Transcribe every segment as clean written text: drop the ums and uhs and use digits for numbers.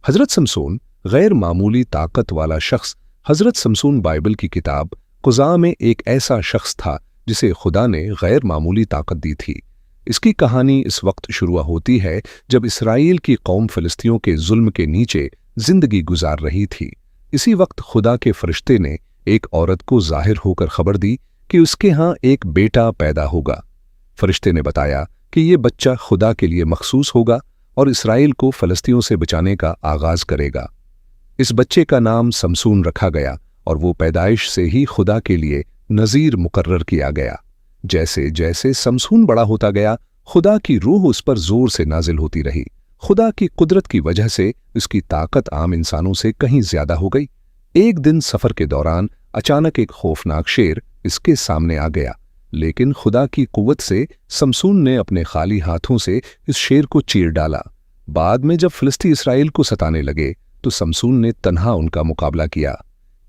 हजरत Samson गैर मामूली ताकत वाला शख्स। हजरत समसून बाइबल की किताब कुज़ा में एक ऐसा शख्स था जिसे खुदा ने गैर मामूली ताकत दी थी। इसकी कहानी इस वक्त शुरू होती है जब इसराइल की कौम फिलिस्तियों के जुल्म के नीचे जिंदगी गुजार रही थी। इसी वक्त खुदा के फरिश्ते ने एक औरत को जाहिर होकर खबर दी कि उसके यहाँ एक बेटा पैदा होगा। फरिश्ते ने बताया कि ये बच्चा खुदा के लिए मखसूस होगा और इसराइल को फलस्तियों से बचाने का आगाज करेगा। इस बच्चे का नाम समसून रखा गया और वो पैदाइश से ही खुदा के लिए नज़ीर मुकर्रर किया गया। जैसे जैसे समसून बड़ा होता गया, खुदा की रूह उस पर जोर से नाजिल होती रही। खुदा की कुदरत की वजह से इसकी ताकत आम इंसानों से कहीं ज्यादा हो गई। एक दिन सफर के दौरान अचानक एक खौफनाक शेर इसके सामने आ गया, लेकिन खुदा की कुव्वत से समसून ने अपने खाली हाथों से इस शेर को चीर डाला। बाद में जब फिलिस्ती इसराइल को सताने लगे तो समसून ने तन्हा उनका मुकाबला किया।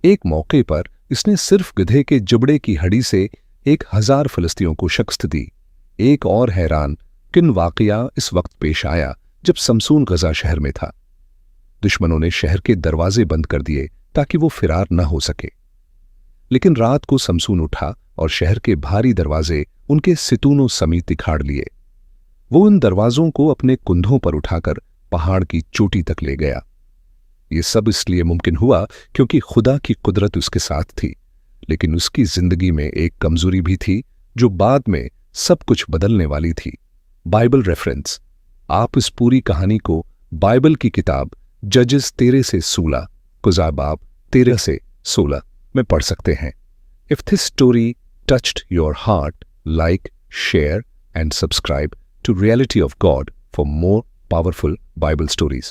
एक मौके पर इसने सिर्फ गधे के जबड़े की हड्डी से 1000 फिलिस्तियों को शिकस्त दी। एक और हैरान किन वाकया इस वक्त पेश आया जब समसून गजा शहर में था। दुश्मनों ने शहर के दरवाजे बंद कर दिए ताकि वो फिरार न हो सके। लेकिन रात को समसून उठा और शहर के भारी दरवाजे उनके सितूनों समेत दिखाड़ लिए। वो उन दरवाजों को अपने कुंधों पर उठाकर पहाड़ की चोटी तक ले गया। ये सब इसलिए मुमकिन हुआ क्योंकि खुदा की कुदरत उसके साथ थी। लेकिन उसकी जिंदगी में एक कमजोरी भी थी जो बाद में सब कुछ बदलने वाली थी। Bible reference. आप इस पूरी कहानी को बाइबल की किताब जजेस 13 से 16, कुज़ा बाब 13 से 16 में पढ़ सकते हैं। If this story touched your heart, like, share and subscribe to Reality of God for more powerful Bible stories.